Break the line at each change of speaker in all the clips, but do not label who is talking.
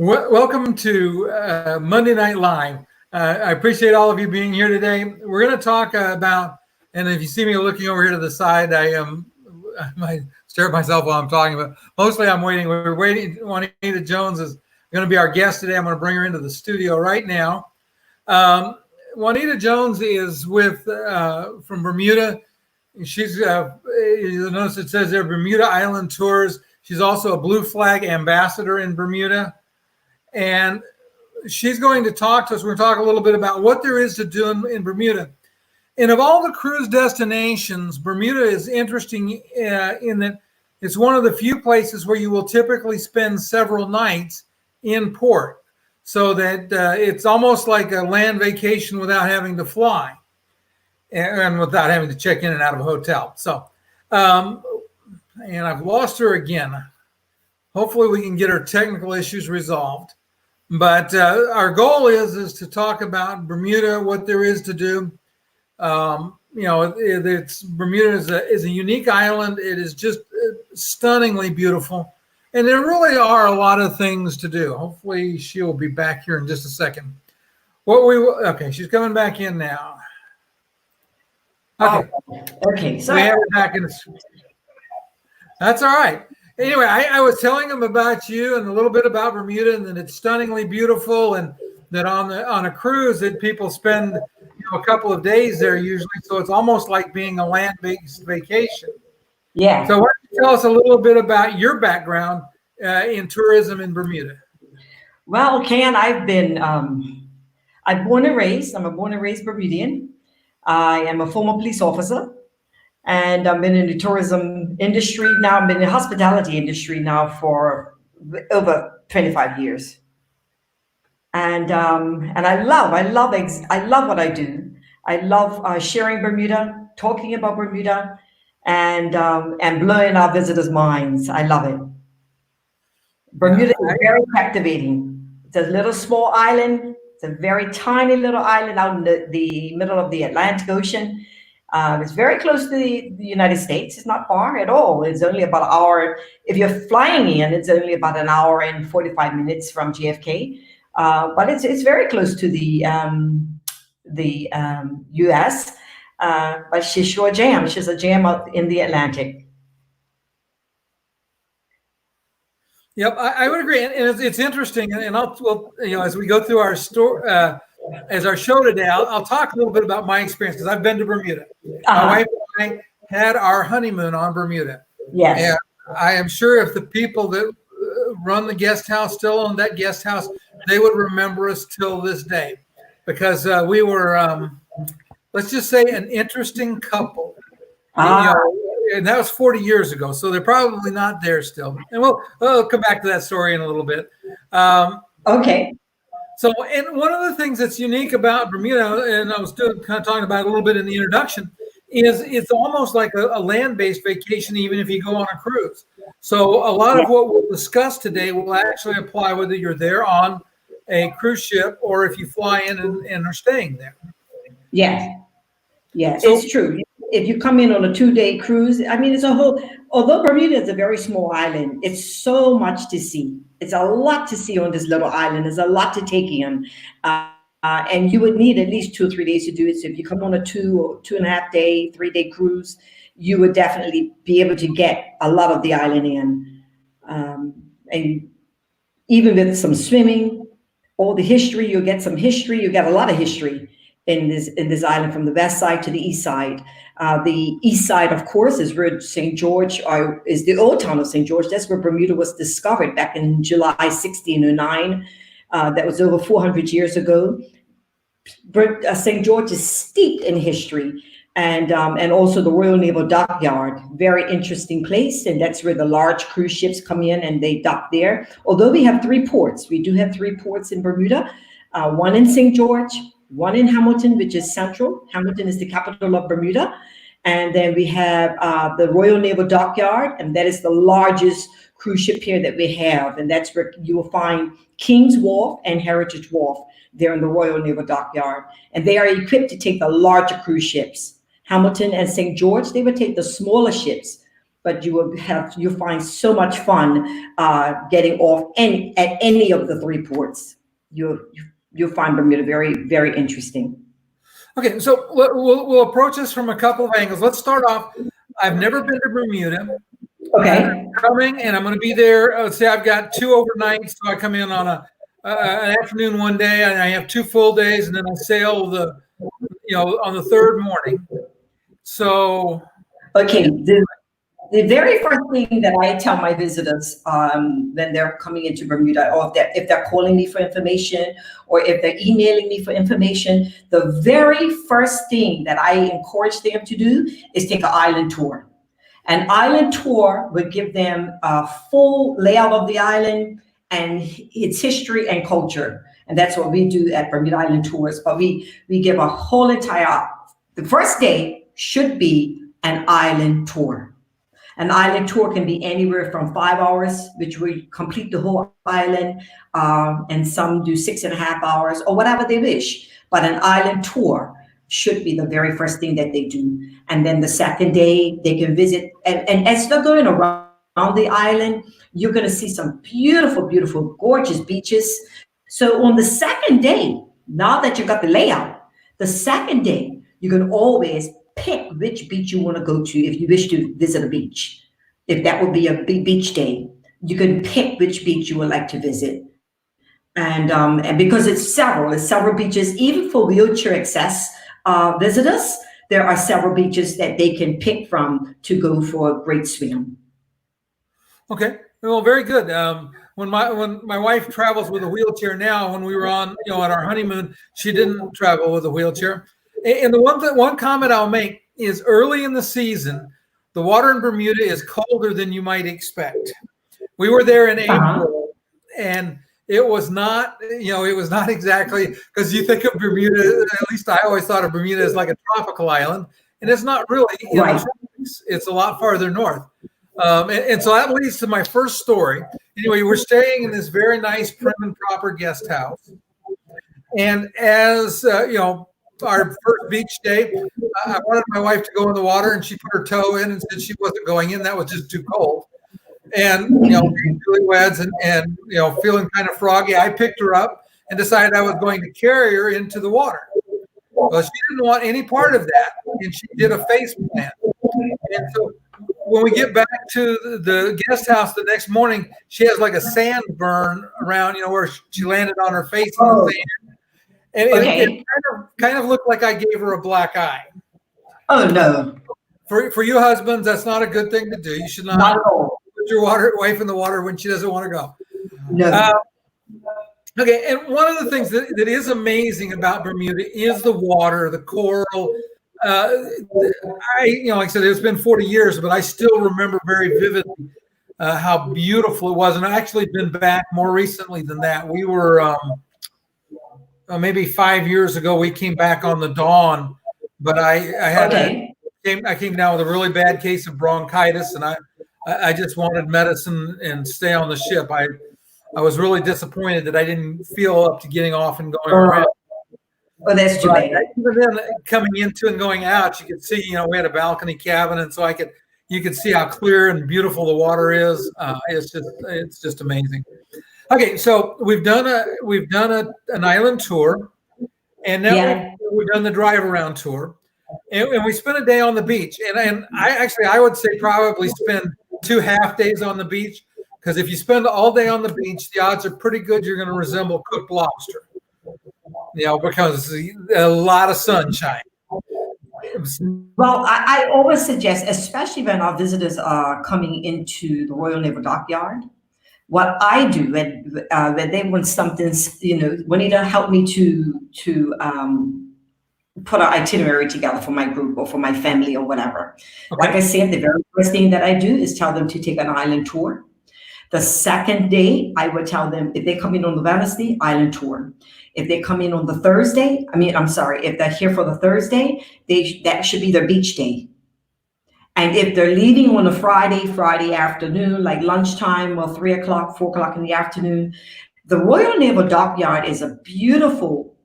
Welcome to Monday Night Live. I appreciate all of you being here today. We're going to talk about, and if you see me looking over here to the side, I might stare at myself while I'm talking, but mostly I'm waiting. We're waiting. Juanita Jones is going to be our guest today. I'm going to bring her into the studio right now. Juanita Jones is from Bermuda. She's, you'll notice it says there, Bermuda Island Tours. She's also a Blue Flag ambassador in Bermuda. And she's going to talk to us. We're going to talk a little bit about what there is to do in Bermuda. And of all the cruise destinations, Bermuda is interesting in that it's one of the few places where you will typically spend several nights in port. So that it's almost like a land vacation without having to fly and without having to check in and out of a hotel. So, and I've lost her again. Hopefully we can get her technical issues resolved. But our goal is to talk about Bermuda, what there is to do. Bermuda is a unique island. It is just stunningly beautiful. And there really are a lot of things to do. Hopefully she will be back here in just a second. Okay, she's coming back in now. Okay.
Okay. So
we have her back in. That's all right. Anyway, I was telling them about you and a little bit about Bermuda, and that it's stunningly beautiful, and that on a cruise that people spend a couple of days there usually, so it's almost like being a land-based vacation.
Yeah.
So why don't you tell us a little bit about your background in tourism in Bermuda?
Well, Ken, I'm born and raised. I'm a born and raised Bermudian. I am a former police officer. And I've been in the tourism industry now. I've been in the hospitality industry now for over 25 years. And I love what I do. I love sharing Bermuda, talking about Bermuda, and blowing our visitors' minds. I love it. Bermuda is very captivating. It's a little small island. It's a very tiny little island out in the middle of the Atlantic Ocean. It's very close to the United States. It's not far at all. It's only about an hour. If you're flying in, it's only about an hour and 45 minutes from JFK. But it's very close to the U.S. But she's sure a jam. She's a jam out in the Atlantic.
Yep, I would agree, and it's interesting. And as we go through our story. As our show today, I'll talk a little bit about my experience because I've been to Bermuda. My wife and I had our honeymoon on Bermuda.
Yes.
And I am sure if the people that run the guest house still own that guest house, they would remember us till this day because we were, let's just say, an interesting couple. And that was 40 years ago, so they're probably not there still. And we'll come back to that story in a little bit.
Okay.
So, and one of the things that's unique about Bermuda, and I was kind of talking about it a little bit in the introduction, is it's almost like a land-based vacation, even if you go on a cruise. So a lot of what we'll discuss today will actually apply whether you're there on a cruise ship or if you fly in and are staying there.
Yes. Yes, so, it's true. If you come in on a 2-day cruise, I mean, although Bermuda is a very small island, it's so much to see. It's a lot to see on this little island. There's a lot to take in. And you would need at least 2 or 3 days to do it. So if you come on a 2.5 day, 3-day cruise, you would definitely be able to get a lot of the island in. And even with some swimming, all the history, you'll get some history. You get a lot of history in this island from the west side to the east side. The east side, of course, is where St. George is the old town of St. George. That's where Bermuda was discovered back in July 1609. That was over 400 years ago. But St. George is steeped in history, and also the Royal Naval Dockyard, very interesting place, and that's where the large cruise ships come in and they dock there. Although we have 3 ports, we do have 3 ports in Bermuda, one in St. George, one in Hamilton, which is central. Hamilton is the capital of Bermuda. And then we have the Royal Naval Dockyard, and that is the largest cruise ship pier that we have. And that's where you will find King's Wharf and Heritage Wharf there in the Royal Naval Dockyard. And they are equipped to take the larger cruise ships. Hamilton and St. George, they would take the smaller ships. but you'll find so much fun getting off at any of the three ports. You'll find Bermuda very, very interesting.
Okay, so we'll approach this from a couple of angles. Let's start off. I've never been to Bermuda.
Okay.
I'm coming, and I'm going to be there. Let's say I've got 2 overnights, so I come in on an afternoon one day, and I have 2 full days, and then I sail on the 3rd morning. So,
okay, the very first thing that I tell my visitors when they're coming into Bermuda, or if they're calling me for information, or if they're emailing me for information, the very first thing that I encourage them to do is take an island tour. An island tour would give them a full layout of the island and its history and culture. And that's what we do at Bermuda Island Tours. But we give a whole the first day should be an island tour. An island tour can be anywhere from 5 hours, which we complete the whole island, and some do 6.5 hours, or whatever they wish. But an island tour should be the very first thing that they do. And then the second day, they can visit. And as they're going around the island, you're going to see some beautiful, beautiful, gorgeous beaches. So on the second day, now that you got the layout, the second day, you can always pick which beach you want to go to if you wish to visit a beach. If that would be a big beach day, you can pick which beach you would like to visit. And because it's several beaches, even for wheelchair access visitors, there are several beaches that they can pick from to go for a great swim.
Okay, well, very good. When my wife travels with a wheelchair now, when we were on our honeymoon, she didn't travel with a wheelchair. And the one comment I'll make is early in the season, the water in Bermuda is colder than you might expect. We were there in April, and it was not exactly, because you think of Bermuda, at least I always thought of Bermuda as like a tropical island, and it's not really.
Right.
It's a lot farther north. And so that leads to my first story. Anyway, we're staying in this very nice prim and proper guest house. And as, our first beach day, I wanted my wife to go in the water, and she put her toe in and said she wasn't going in. That was just too cold. And, really wet and feeling kind of froggy, I picked her up and decided I was going to carry her into the water. Well, she didn't want any part of that, and she did a face plant. And so when we get back to the guest house the next morning, she has like a sand burn around, where she landed on her face in the sand. And it kind of looked like I gave her a black eye.
Oh, no.
For you husbands, that's not a good thing to do. You should not put your wife in the water when she doesn't want to go.
No.
Okay, and one of the things that is amazing about Bermuda is the water, the coral. Like I said, it's been 40 years, but I still remember very vividly how beautiful it was. And I've actually been back more recently than that. We were maybe 5 years ago. We came back on the Dawn, but I came down with a really bad case of bronchitis, and I just wanted medicine and stay on the ship. I was really disappointed that I didn't feel up to getting off and going around.
Oh, that's too bad.
Even then, coming into and going out, you could see, we had a balcony cabin, and so you could see how clear and beautiful the water is. It's just amazing. Okay, so we've done an island tour, and now we've done the drive around tour, and we spent a day on the beach. And I would say probably spend 2 half days on the beach, because if you spend all day on the beach, the odds are pretty good you're going to resemble cooked lobster. Because a lot of sunshine.
Well, I always suggest, especially when our visitors are coming into the Royal Naval Dockyard, what I do when they want something, Juanita helped me to put an itinerary together for my group or for my family or whatever. Okay. Like I said, the very first thing that I do is tell them to take an island tour. The second day, I would tell them, if they come in on the Wednesday, island tour. If they come in on the Thursday, if they're here for the Thursday, that should be their beach day. And if they're leaving on a Friday afternoon, like lunchtime or 3 o'clock, 4 o'clock in the afternoon, the Royal Naval Dockyard is a beautiful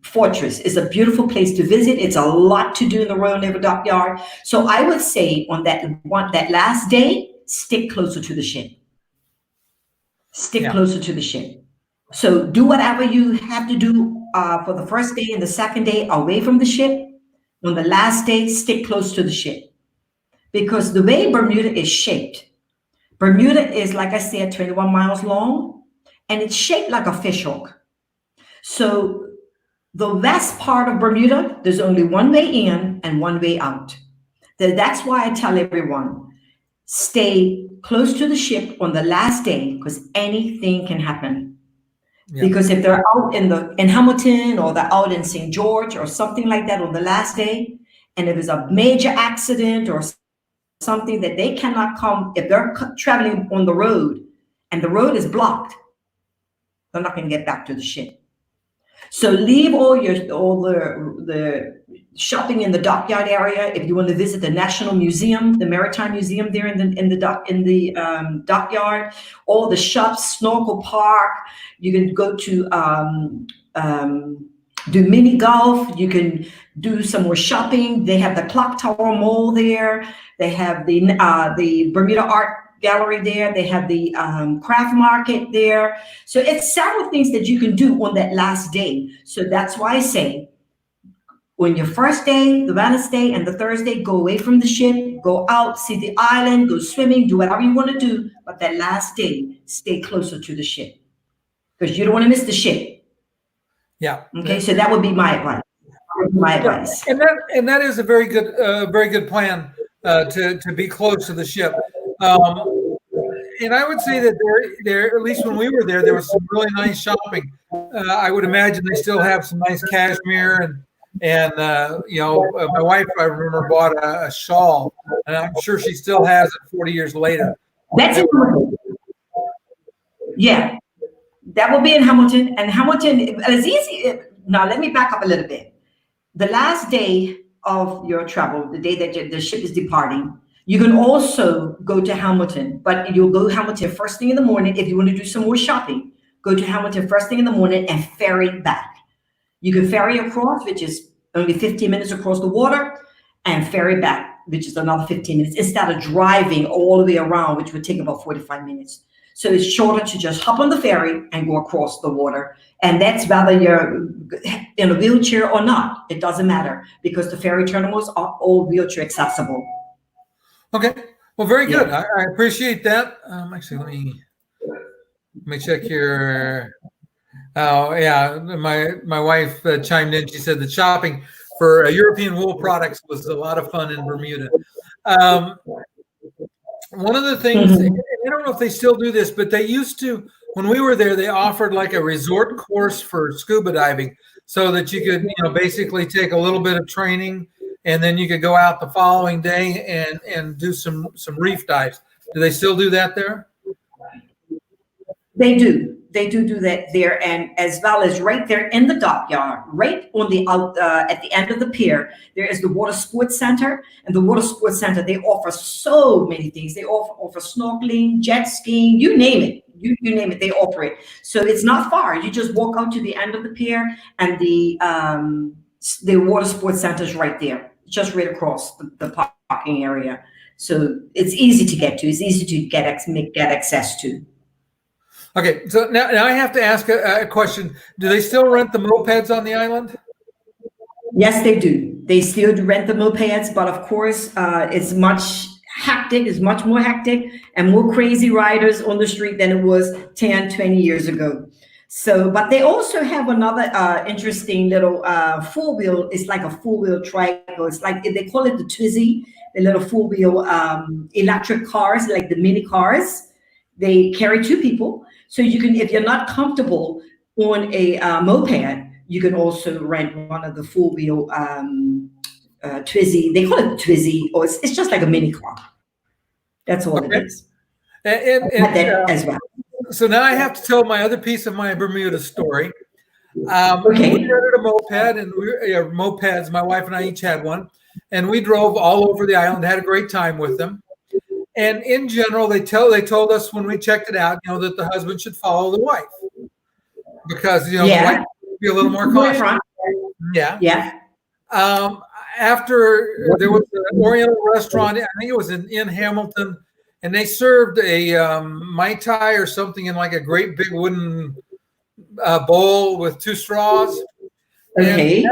fortress. It's a beautiful place to visit. It's a lot to do in the Royal Naval Dockyard. So I would say on that last day, stick closer to the ship. Stick closer to the ship. So do whatever you have to do for the first day and the second day away from the ship. On the last day, stick close to the ship. Because the way Bermuda is shaped, Bermuda is, like I said, 21 miles long, and it's shaped like a fishhook. So the west part of Bermuda, there's only one way in and one way out. That's why I tell everyone, stay close to the ship on the last day, because anything can happen. Yeah. Because if they're out in Hamilton, or they're out in St. George or something like that on the last day, and if there's a major accident or something that they cannot come, if they're traveling on the road and the road is blocked, they're not going to get back to the ship. So leave all the shopping in the dockyard area. If you want to visit the National Museum, the Maritime Museum there in the dockyard, all the shops, Snorkel Park. You can go to do mini golf. You can do some more shopping. They have the Clock Tower Mall there. They have the Bermuda Art Gallery there. They have the craft market there. So it's several things that you can do on that last day. So that's why I say, on your first day, the Wednesday and the Thursday, go away from the ship, go out, see the island, go swimming, do whatever you want to do. But that last day, stay closer to the ship, because you don't want to miss the ship.
Yeah.
Okay. So that would be my advice.
And that is a very good plan to be close to the ship. And I would say that there, at least when we were there was some really nice shopping. I would imagine they still have some nice cashmere and my wife, I remember, bought a shawl, and I'm sure she still has it 40 years later.
That's it. Yeah, that will be in Hamilton. And Hamilton is easy. Now, let me back up a little bit. The last day of your travel, the day that the ship is departing, you can also go to Hamilton, but you'll go to Hamilton first thing in the morning. If you want to do some more shopping, go to Hamilton first thing in the morning and ferry back. You can ferry across, which is only 15 minutes across the water, and ferry back, which is another 15 minutes, instead of driving all the way around, which would take about 45 minutes. So it's shorter to just hop on the ferry and go across the water. And that's whether you're in a wheelchair or not. It doesn't matter, because the ferry terminals are all wheelchair accessible.
Okay. Well, very good. Yeah. I appreciate that. Actually, let me check here. Oh, yeah. My wife chimed in. She said the shopping for European wool products was a lot of fun in Bermuda. One of the things, I don't know if they still do this, but they used to, when we were there, they offered like a resort course for scuba diving, so that you could, basically take a little bit of training, and then you could go out the following day and do some reef dives. Do they still do that there?
They do. They do that there, and as well as right there in the dockyard, right on the at the end of the pier, there is the Water Sports Center. And the Water Sports Center, they offer so many things. They offer snorkeling, jet skiing, you name it. You name it, they offer it. So it's not far. You just walk out to the end of the pier, and the Water Sports Center is right there, just right across the parking area. So it's easy to get to. It's easy to get access to.
Okay, so now I have to ask a question. Do they still rent the mopeds on the island?
Yes, they do. They still rent the mopeds, but of course, it's much hectic. It's much more hectic and more crazy riders on the street than it was 10, 20 years ago. So, but they also have another interesting little four-wheel. It's like a four-wheel tricycle. It's like, they call it the Twizy, the little four-wheel electric cars, like the mini cars. They carry two people. So you can, if you're not comfortable on a moped, you can also rent one of the four-wheel Twizy. They call it Twizy, or it's just like a mini car. That's all it is.
And
that as well.
So now I have to tell my other piece of my Bermuda story.
Okay.
We rented a moped, and mopeds. My wife and I each had one, and we drove all over the island. Had a great time with them. And in general, they told us when we checked it out, that the husband should follow the wife, because the wife would be a little more cautious. Yeah.
Yeah.
After there was an Oriental restaurant, I think it was in Hamilton, and they served a Mai Tai or something in like a great big wooden bowl with 2 straws. And
Okay.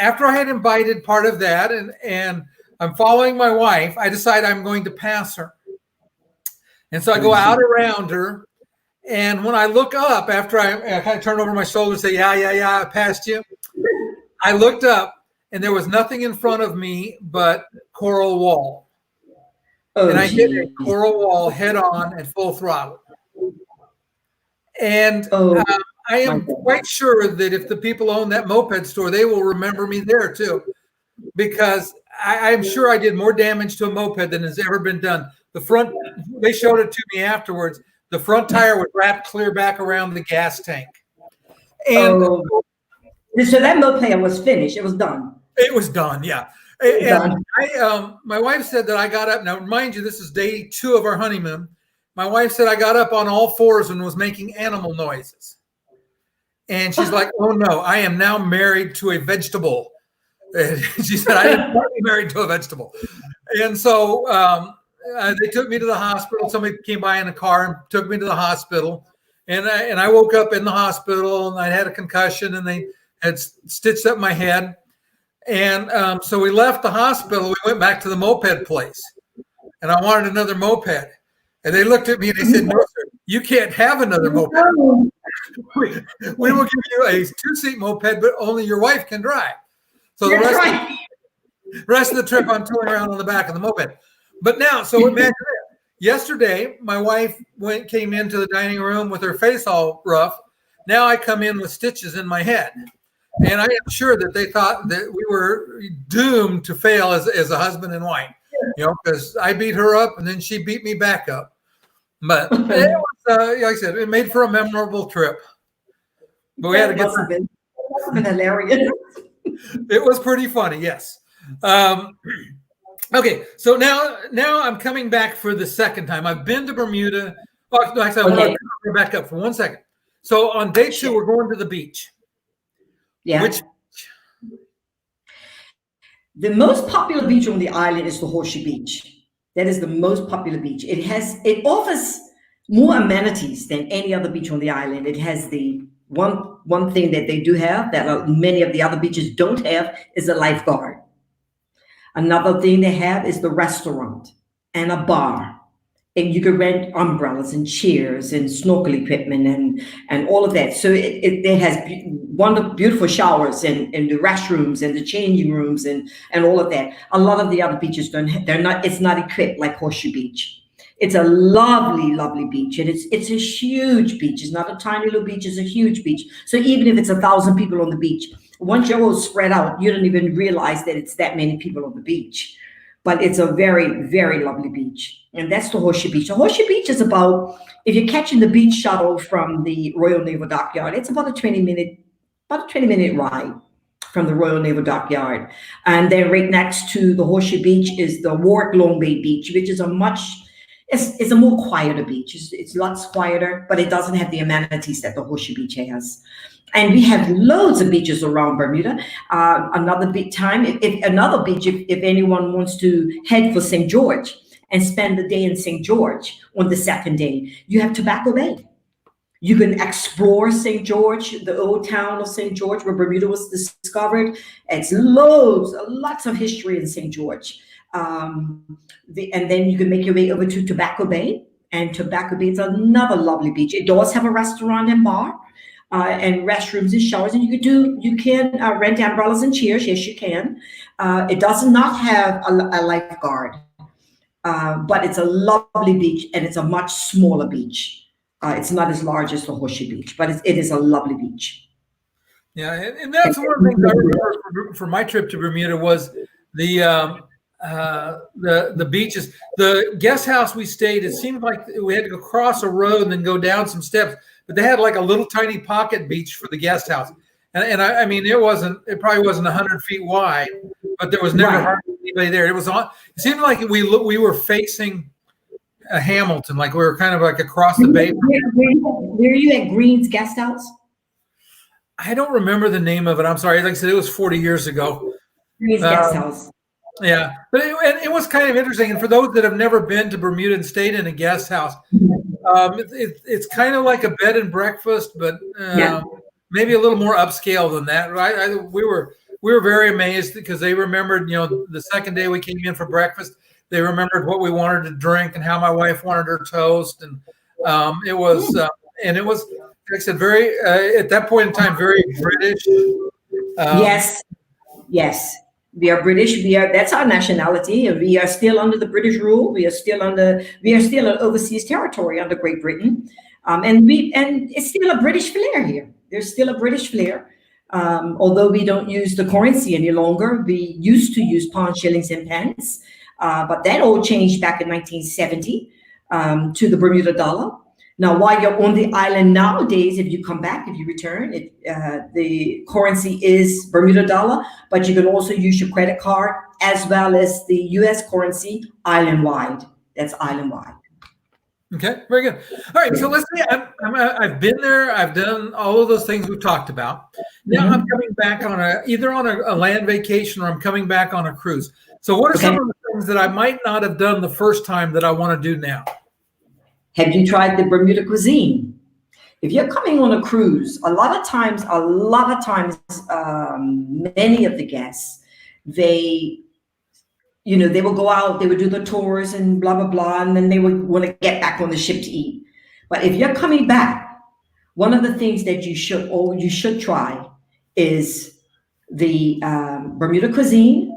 after I had invited part of that, and I'm following my wife, I decide I'm going to pass her. And so I go out around her. And when I look up, after I kind of turn over my shoulder and say, yeah, I passed you, I looked up and there was nothing in front of me but coral wall.
Oh,
and I hit a
geez.
coral wall head on at full throttle. And
Oh,
I am quite sure that if the people own that moped store, they will remember me there too, because I'm sure I did more damage to a moped than has ever been done. The front, they showed it to me afterwards. The front tire was wrapped clear back around the gas tank. And
so that moped was finished. It was done.
It was done, yeah. And my wife said that I got up. Now, mind you, this is day 2 of our honeymoon. My wife said I got up on all 4s and was making animal noises. And she's like, oh no, I am now married to a vegetable. And she said, I am married to a vegetable. And so they took me to the hospital. Somebody came by in a car and took me to the hospital. And I woke up in the hospital and I had a concussion and they had stitched up my head. And so we left the hospital. We went back to the moped place. And I wanted another moped. And they looked at me and they said, no, sir, you can't have another moped. We will give you a 2-seat moped, but only your wife can drive. So the rest of the trip, I'm towing around on the back of the moped. But now, so imagine that. Yesterday, my wife came into the dining room with her face all rough. Now I come in with stitches in my head. And I am sure that they thought that we were doomed to fail as a husband and wife, because I beat her up and then she beat me back up. But it was, like I said, it made for a memorable trip. But we had a good time.
It must have been hilarious.
It was pretty funny, yes. Okay, so now I'm coming back for the second time. I've been to Bermuda. Oh, no, actually, I want to back up for 1 second. So on day 2, we're going to the beach.
Yeah. The most popular beach on the island is the Horseshoe Beach. That is the most popular beach. It offers more amenities than any other beach on the island. It has the one thing that they do have that many of the other beaches don't have is a lifeguard. Another thing they have is the restaurant and a bar. And you can rent umbrellas and chairs and snorkel equipment and all of that. So it has wonderful, beautiful showers and the restrooms and the changing rooms and all of that. A lot of the other beaches it's not equipped like Horseshoe Beach. It's a lovely, lovely beach. And it's a huge beach. It's not a tiny little beach, it's a huge beach. So even if it's 1,000 people on the beach, once you're all spread out, you don't even realize that it's that many people on the beach. But it's a very, very lovely beach. And that's the Horseshoe Beach. The Horseshoe Beach is about, if you're catching the beach shuttle from the Royal Naval Dockyard, it's about a 20-minute ride from the Royal Naval Dockyard. And then right next to the Horseshoe Beach is the Warwick Long Bay Beach, which is it's a more quieter beach. It's lots quieter, but it doesn't have the amenities that the Horseshoe Beach has. And we have loads of beaches around Bermuda. Another big time, if anyone wants to head for St. George and spend the day in St. George on the second day, you have Tobacco Bay. You can explore St. George, the old town of St. George where Bermuda was discovered. It's lots of history in St. George. And then you can make your way over to Tobacco Bay. And Tobacco Bay is another lovely beach. It does have a restaurant and bar. And restrooms and showers, and you can rent umbrellas and chairs. Yes, you can. It does not have a lifeguard, but it's a lovely beach, and it's a much smaller beach. It's not as large as the Horseshoe Beach, but it is a lovely beach.
Yeah, and that's one of the things I remember for my trip to Bermuda was the beaches. The guest house we stayed, it seemed like we had to go across a road and then go down some steps. But they had like a little tiny pocket beach for the guest house. And I mean, it probably wasn't 100 feet wide, but there was never hardly anybody there. It seemed like we were facing Hamilton, like we were kind of like across the bay.
Were you at Green's guest house?
I don't remember the name of it. I'm sorry. Like I said, it was 40 years ago.
Grace Guest House.
Yeah, but it was kind of interesting. And for those that have never been to Bermuda and stayed in a guest house, it's kind of like a bed and breakfast, but
Yeah.
maybe a little more upscale than that. We were very amazed because they remembered, the second day we came in for breakfast, they remembered what we wanted to drink and how my wife wanted her toast, and it was like I said, very at that point in time, very British.
Yes. Yes. We are British. That's our nationality, and we are still under the British rule. We are still an overseas territory under Great Britain. And it's still a British flair here. There's still a British flair. Although we don't use the currency any longer, we used to use pounds, shillings, and pence. But that all changed back in 1970 to the Bermuda dollar. Now, while you're on the island nowadays, if you come back, if you return, the currency is Bermuda dollar, but you can also use your credit card as well as the U.S. currency island-wide. That's island-wide.
Okay, very good. All right, so let's say I've been there. I've done all of those things we've talked about. Now I'm coming back on either on a land vacation or I'm coming back on a cruise. So what are some of the things that I might not have done the first time that I want to do now?
Have you tried the Bermuda cuisine? If you're coming on a cruise, a lot of times, many of the guests, they will go out, they would do the tours and blah, blah, blah, and then they would want to get back on the ship to eat. But if you're coming back, one of the things that you should try is the Bermuda cuisine.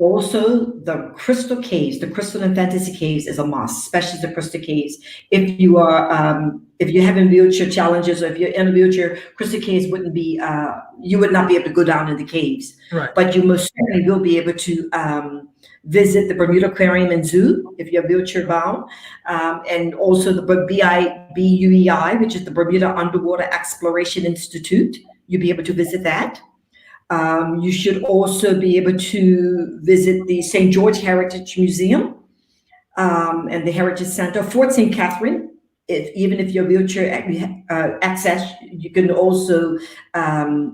Also, the Crystal Caves, the Crystal and Fantasy Caves is a must, especially the Crystal Caves. If you are, if you're having wheelchair challenges, or if you're in a wheelchair, Crystal Caves you would not be able to go down in the caves.
Right.
But you most certainly will be able to visit the Bermuda Aquarium and Zoo if you're wheelchair bound, and also the BUEI, which is the Bermuda Underwater Exploration Institute. You'll be able to visit that. You should also be able to visit the St. George Heritage Museum and the Heritage Center. Fort St. Catherine, even if you're wheelchair access, you can also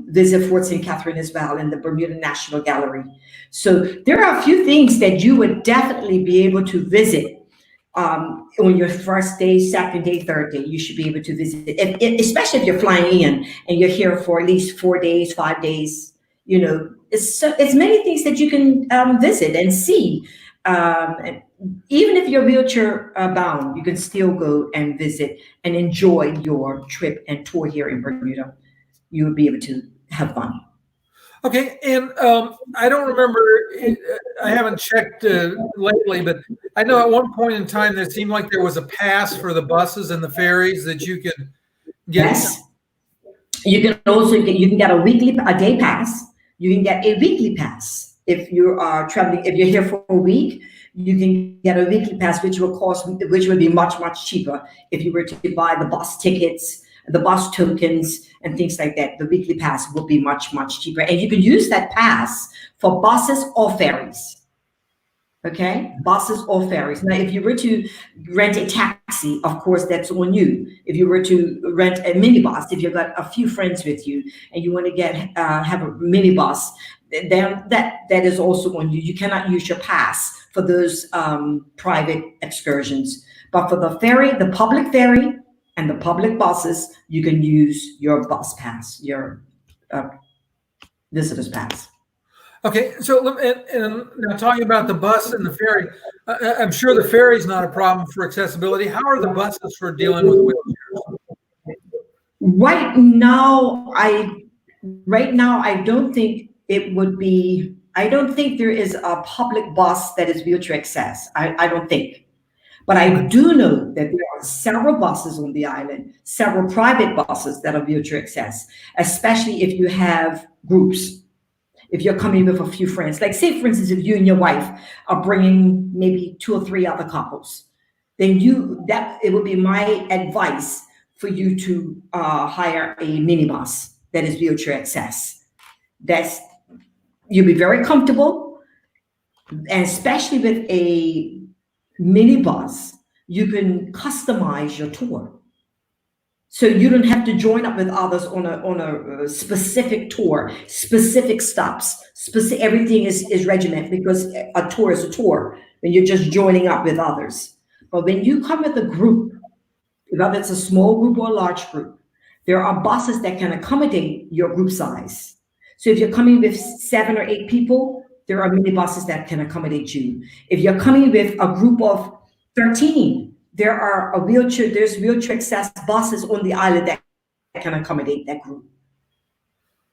visit Fort St. Catherine as well, and the Bermuda National Gallery. So there are a few things that you would definitely be able to visit on your first day, second day, third day. You should be able to visit, especially if you're flying in and you're here for at least 4 days, 5 days. It's many things that you can visit and see. And even if you're wheelchair bound, you can still go and visit and enjoy your trip and tour here in Bermuda. You will be able to have fun.
Okay, and I don't remember, I haven't checked lately, but I know at one point in time there seemed like there was a pass for the buses and the ferries that you could get.
Yes. You can also get a day pass. You can get a weekly pass. If you are traveling, if you're here for a week, you can get a weekly pass, which would be much, much cheaper if you were to buy the bus tickets, the bus tokens, and things like that. The weekly pass will be much, much cheaper. And you can use that pass for buses or ferries. Okay, buses or ferries. Now, if you were to rent a taxi, of course, that's on you. If you were to rent a minibus, if you've got a few friends with you and you want to have a minibus, then that is also on you. You cannot use your pass for those private excursions. But for the ferry, the public ferry and the public buses, you can use your bus pass, your visitor's pass.
Okay, so and now talking about the bus and the ferry, I'm sure the ferry is not a problem for accessibility. How are the buses for dealing with wheelchairs?
Right now, I don't think it would be. I don't think there is a public bus that is wheelchair access. I don't think, but I do know that there are several buses on the island, several private buses that are wheelchair access, especially if you have groups. If you're coming with a few friends, like say, for instance, if you and your wife are bringing maybe 2 or 3 other couples, then it would be my advice for you to hire a minibus that is wheelchair access. You'll be very comfortable, and especially with a minibus, you can customize your tour. So you don't have to join up with others on a specific tour, specific stops, everything is regimented, because a tour is a tour when you're just joining up with others. But when you come with a group, whether it's a small group or a large group, there are buses that can accommodate your group size. So if you're coming with 7 or 8 people, there are minibuses that can accommodate you. If you're coming with a group of 13, there's wheelchair access buses on the island that can accommodate that group.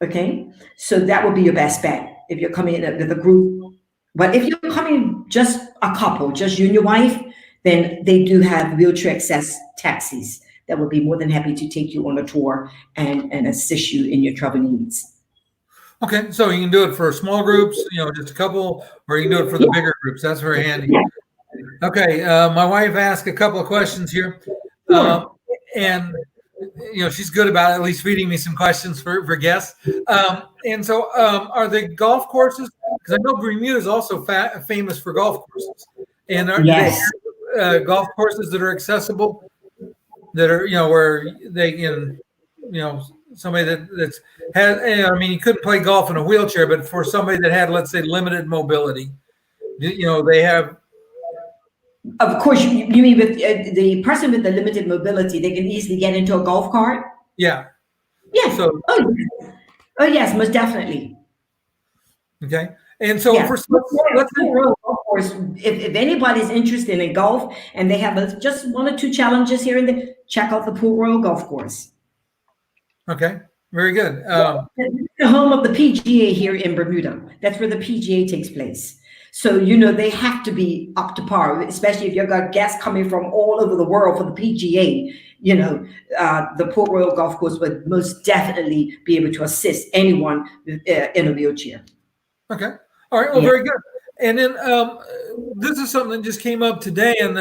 Okay, so that would be your best bet if you're coming in with a group. But if you're coming just a couple, just you and your wife, then they do have wheelchair access taxis that would be more than happy to take you on a tour and assist you in your travel needs.
Okay, so you can do it for small groups, just a couple, or you can do it for the bigger groups. That's very handy.
Yeah.
Okay, my wife asked a couple of questions here, and she's good about at least feeding me some questions for guests. And so, are the golf courses? Because I know Bermuda is also famous for golf courses, and are they golf courses that are accessible, that are where they can, somebody that's had. I mean, you couldn't play golf in a wheelchair, but for somebody that had, let's say, limited mobility, they have.
Of course, you mean with the person with the limited mobility, they can easily get into a golf cart?
Yeah.
Yeah.
So.
Oh yes, most definitely.
Okay. And so let's
of course, if anybody's interested in golf and they have just 1 or 2 challenges here and there, check out the Port Royal Golf Course.
Okay. Very good.
The home of the PGA here in Bermuda. That's where the PGA takes place. So, they have to be up to par, especially if you've got guests coming from all over the world for the PGA. The Port Royal Golf Course would most definitely be able to assist anyone in a wheelchair.
Okay. All right. Well, very good. And then this is something that just came up today. And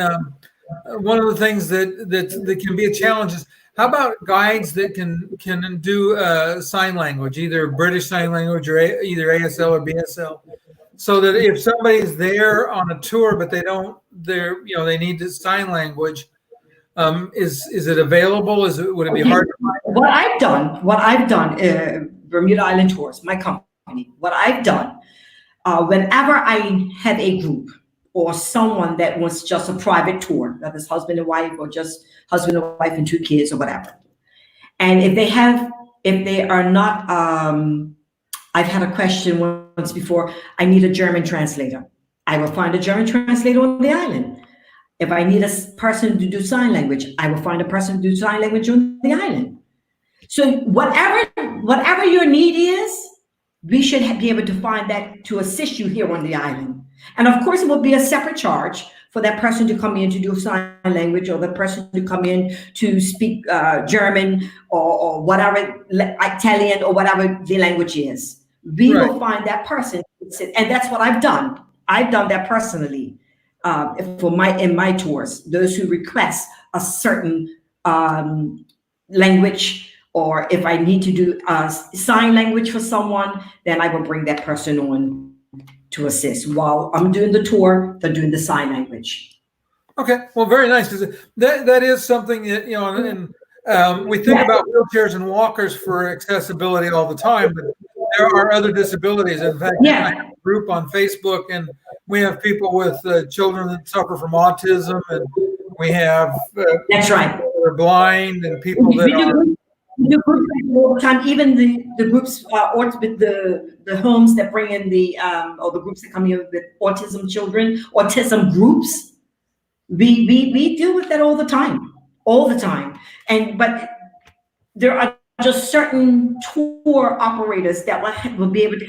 one of the things that can be a challenge is, how about guides that can do sign language, either British Sign Language or either ASL or BSL? So that if somebody's there on a tour, but they need to sign language, is it available? Would it be hard to find?
What I've done, Bermuda Island Tours, my company, what I've done, whenever I have a group or someone that wants just a private tour, whether it's husband and wife or just husband and wife and 2 kids or whatever, and if they are not, I've had a question once before, I need a German translator. I will find a German translator on the island. If I need a person to do sign language, I will find a person to do sign language on the island. So whatever your need is, we should be able to find that to assist you here on the island. And of course, it will be a separate charge for that person to come in to do sign language, or the person to come in to speak German or whatever, Italian or whatever the language is. We will find that person, and that's what I've done. I've done that personally in my tours. Those who request a certain language, or if I need to do sign language for someone, then I will bring that person on to assist while I'm doing the tour. They're doing the sign language.
Okay, well, very nice, because that is something that and we think about wheelchairs and walkers for accessibility all the time, but there are other disabilities. In fact, I have a group on Facebook, and we have people with children that suffer from autism, and we have
that's right,
people that are blind, and people that are.
The groups all the time, even the groups or with the homes that bring in or the groups that come here with autism children, autism groups, we deal with that all the time. But there are just certain tour operators that will be able to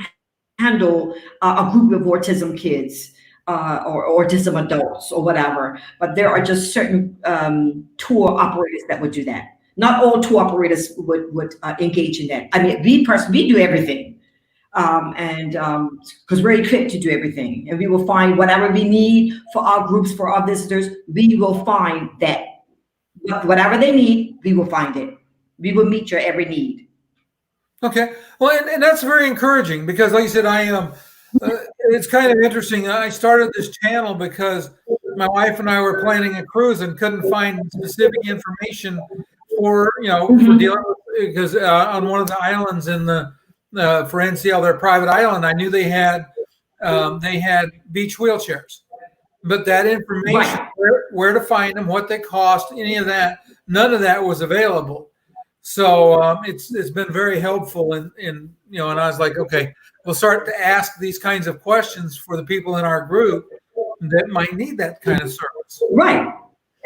handle a group of autism kids or autism adults or whatever. But there are just certain tour operators that would do that. Not all tour operators would engage in that. I mean, we do everything, because we're equipped to do everything, and we will find whatever we need for our groups, for our visitors. We will find that whatever they need, we will find it. We will meet your every need.
Okay, well, and that's very encouraging, because, like you said, I am. It's kind of interesting. I started this channel because my wife and I were planning a cruise and couldn't find specific information for, for dealing with, because on one of the islands in the, for NCL, their private island, I knew they had beach wheelchairs, but that information,
Right.
where to find them, what they cost, any of that, none of that was available. So it's been very helpful, and I was like, okay, we'll start to ask these kinds of questions for the people in our group that might need that kind of service.
Right.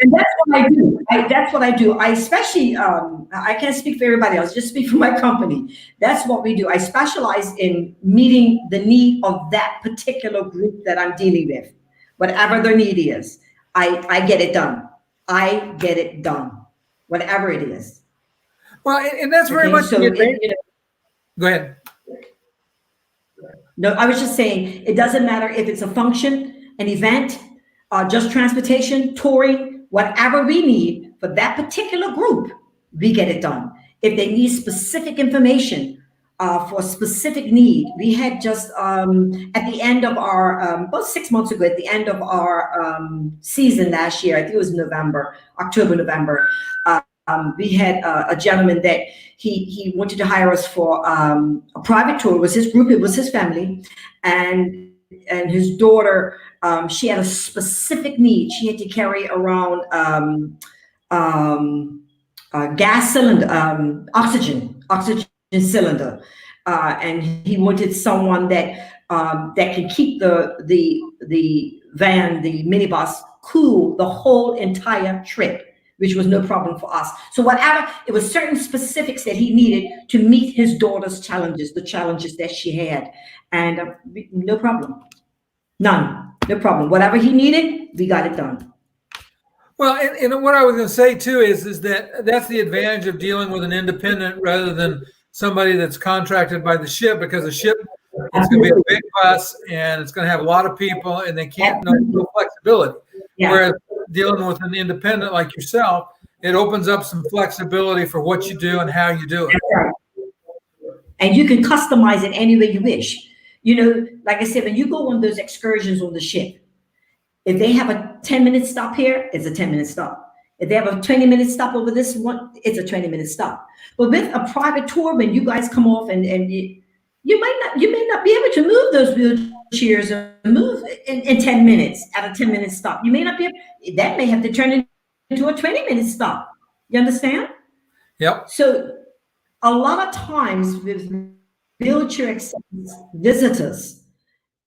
And that's what I do. That's what I do. I especially, I can't speak for everybody else, just speak for my company. That's what we do. I specialize in meeting the need of that particular group that I'm dealing with. Whatever their need is, I get it done. I get it done, whatever it is.
Well, and that's very much.
So
go ahead.
No, I was just saying, it doesn't matter if it's a function, an event, just transportation, touring, whatever we need for that particular group, we get it done. If they need specific information for a specific need, we had just at the end of our, about 6 months ago, at the end of our season last year, I think it was October, November, we had a gentleman that he wanted to hire us for a private tour. It was his group, it was his family, and his daughter, she had a specific need. She had to carry around gas cylinder, oxygen cylinder, and he wanted someone that can keep the van, the minibus, cool the whole entire trip, which was no problem for us. So whatever, it was certain specifics that he needed to meet his daughter's challenges, the challenges that she had, and no problem, none, no problem. Whatever he needed, we got it done.
Well, and what I was going to say too is that that's the advantage of dealing with an independent rather than somebody that's contracted by the ship, because the ship, it's going to be a big bus and it's going to have a lot of people and they can't no flexibility. Yeah. Whereas dealing with an independent like yourself, it opens up some flexibility for what you do and how you do it.
Right. And you can customize it any way you wish. Like I said, when you go on those excursions on the ship, if they have a 10-minute stop here, it's a 10-minute stop. If they have a 20-minute stop over this one, it's a 20-minute stop. But with a private tour, when you guys come off and you may not be able to move those wheelchairs and move in 10 minutes at a 10-minute stop. You may not be able, that may have to turn into a 20-minute stop. You understand?
Yep.
So a lot of times with wheelchair acceptance visitors,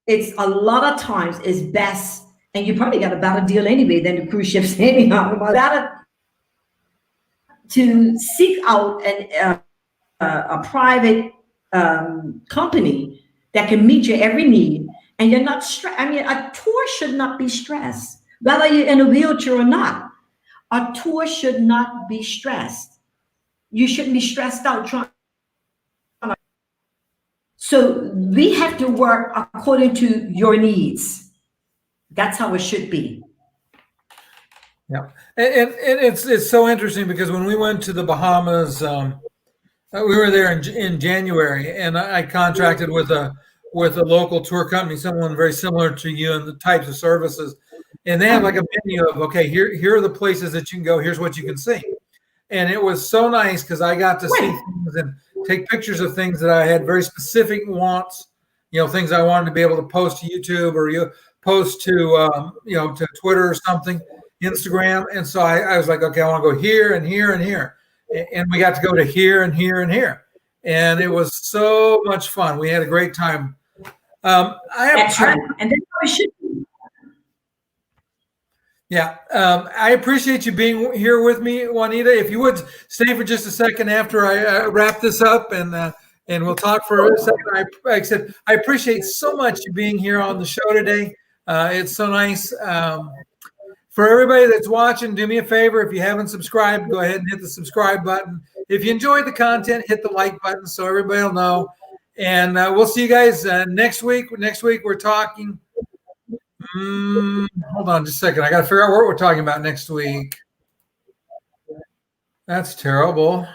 it's a lot of times it's best, and you probably got a better deal anyway than the cruise ships anyhow, better to seek out a private company that can meet your every need, and you're not stressed. I mean, a tour should not be stressed, whether you're in a wheelchair or not. A tour should not be stressed. You shouldn't be stressed out trying. So we have to work according to your needs. That's how it should be.
Yeah, and it's so interesting because when we went to the Bahamas, we were there in January, and I contracted with a local tour company, someone very similar to you and the types of services, and they have like a menu of, okay, here are the places that you can go, here's what you can see. And it was so nice because I got to see things and take pictures of things that I had very specific wants, things I wanted to be able to post to YouTube or post to to Twitter or something, Instagram. And so I was like, okay, I want to go here and here and here. And we got to go to here and here and here. And it was so much fun. We had a great time.
That's right. And that's how it should be.
Yeah. I appreciate you being here with me, Juanita. If you would stay for just a second after I wrap this up, and we'll talk for a second. Like I said, I appreciate so much you being here on the show today. It's so nice. For everybody that's watching, do me a favor. If you haven't subscribed, go ahead and hit the subscribe button. If you enjoyed the content, hit the like button so everybody will know. And we'll see you guys next week. Next week, we're talking. Hold on just a second. I got to figure out what we're talking about next week. That's terrible.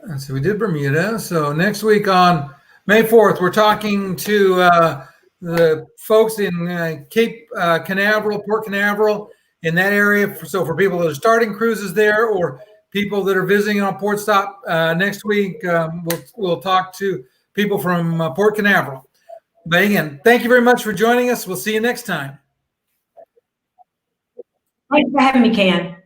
Let's see, we did Bermuda. So next week on May 4th, we're talking to the folks in Cape Canaveral, Port Canaveral, in that area. So for people that are starting cruises there, or people that are visiting on Port Stop next week, we'll talk to people from Port Canaveral. But again, thank you very much for joining us. We'll see you next time.
Thanks for having me, Ken.